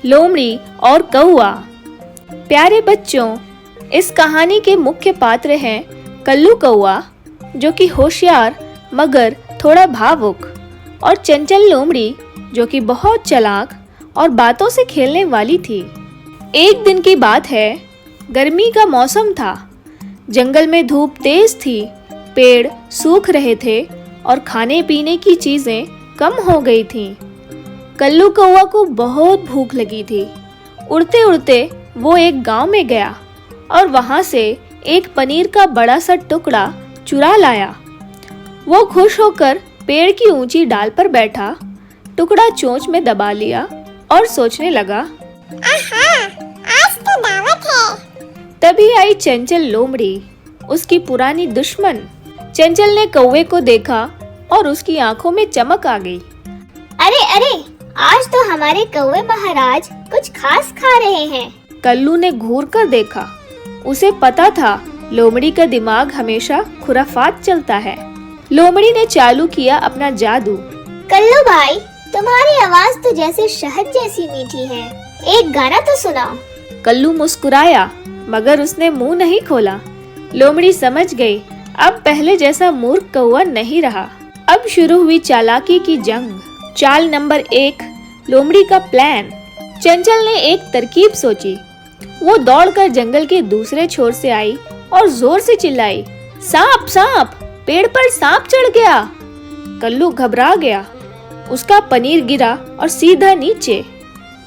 लोमड़ी और कौआ। प्यारे बच्चों, इस कहानी के मुख्य पात्र हैं कल्लू कौआ, जो कि होशियार मगर थोड़ा भावुक, और चंचल लोमड़ी, जो कि बहुत चालाक और बातों से खेलने वाली थी। एक दिन की बात है, गर्मी का मौसम था। जंगल में धूप तेज थी, पेड़ सूख रहे थे और खाने पीने की चीजें कम हो गई थीं। कल्लू कौआ को बहुत भूख लगी थी। उड़ते उड़ते वो एक गांव में गया और वहां से एक पनीर का बड़ा सा टुकड़ा चुरा लाया। वो खुश होकर पेड़ की ऊंची डाल पर बैठा, टुकड़ा चोंच में दबा लिया और सोचने लगा, आहा, आज तो दावत है। तभी आई चंचल लोमड़ी, उसकी पुरानी दुश्मन। चंचल ने कौवे को देखा और उसकी आंखों में चमक आ गई। अरे अरे, आज तो हमारे कौवे महाराज कुछ खास खा रहे हैं। कल्लू ने घूर कर देखा। उसे पता था लोमड़ी का दिमाग हमेशा खुराफात चलता है। लोमड़ी ने चालू किया अपना जादू। कल्लू भाई, तुम्हारी आवाज तो जैसे शहद जैसी मीठी है। एक गाना तो सुनाओ। कल्लू मुस्कुराया, मगर उसने मुंह नहीं खोला। लोमड़ी समझ गई, अब पहले जैसा मूर्ख कौवा नहीं रहा। अब शुरू हुई चालाकी की जंग। चाल नंबर 1, लोमड़ी का प्लान। चंचल ने एक तरकीब सोची। वो दौड़कर जंगल के दूसरे छोर से आई और जोर से चिल्लाई, सांप सांप, पेड़ पर सांप चढ़ गया। कल्लू घबरा गया। उसका पनीर गिरा और सीधा नीचे।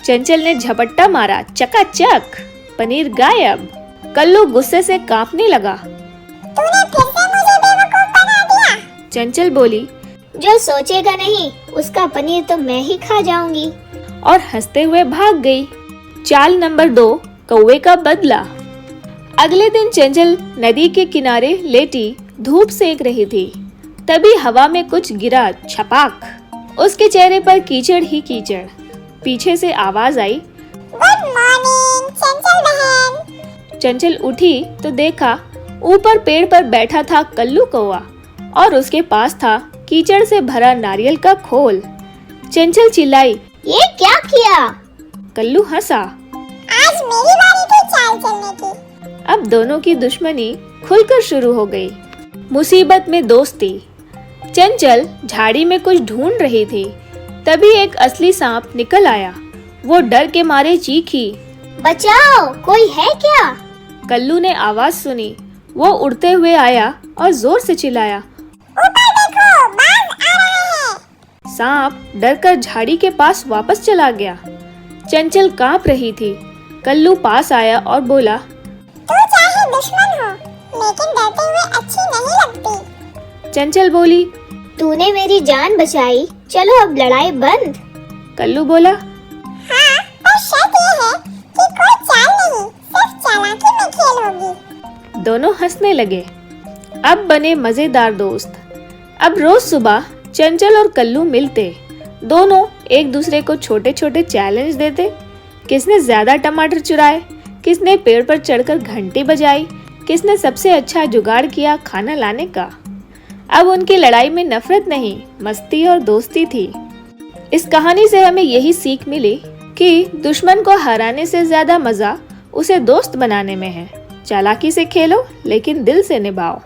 चंचल ने झपट्टा मारा, चकाचक, पनीर गायब। कल्लू गुस्से से कांपने लगा। तूने फिर से मुझे बेवकूफ बना दिया। चंचल बोली, जो सोचेगा नहीं उसका पनीर तो मैं ही खा जाऊंगी। और हंसते हुए भाग गई। चाल नंबर 2, कौवे का बदला। अगले दिन चंचल नदी के किनारे लेटी धूप सेक रही थी। तभी हवा में कुछ गिरा, छपाक। उसके चेहरे पर कीचड़ ही कीचड़। पीछे से आवाज आई, गुड मॉर्निंग चंचल बहन। चंचल उठी तो देखा ऊपर पेड़ पर बैठा था कल्लू कौआ और उसके पास था कीचड़ से भरा नारियल का खोल। चंचल चिल्लाई, ये क्या किया? कल्लू हंसा। आज मेरी बारी थी चाल चलने की। अब दोनों की दुश्मनी खुलकर शुरू हो गई। मुसीबत में दोस्ती। चंचल झाड़ी में कुछ ढूंढ रही थी। तभी एक असली सांप निकल आया। वो डर के मारे चीखी, बचाओ, कोई है क्या? कल्लू ने आवाज सुनी। वो उड़ते हुए आया और जोर से चिल्लाया, ऊपर देखो, बाघ आ रहे हैं। सांप डरकर झाड़ी के पास वापस चला गया। चंचल कांप रही थी। कल्लू पास आया और बोला, तू चाहे दुश्मन हो, लेकिन डरते हुए अच्छी नहीं लगती। चंचल बोली, तूने मेरी जान बचाई, चलो अब लड़ाई बंद। कल्लू बोला, हाँ, पर शर्त ये है कि कोई चाल नहीं, सिर्फ चालाकी में खेल होगी। दोनों हंसने लगे। अब बने मजेदार दोस्त। अब रोज सुबह चंचल और कल्लू मिलते। दोनों एक दूसरे को छोटे छोटे चैलेंज देते। किसने ज्यादा टमाटर चुराए, किसने पेड़ पर चढ़कर घंटी बजाई, किसने सबसे अच्छा जुगाड़ किया खाना लाने का। अब उनकी लड़ाई में नफरत नहीं, मस्ती और दोस्ती थी। इस कहानी से हमें यही सीख मिली कि दुश्मन को हराने से ज्यादा मजा उसे दोस्त बनाने में है। चालाकी से खेलो, लेकिन दिल से निभाओ।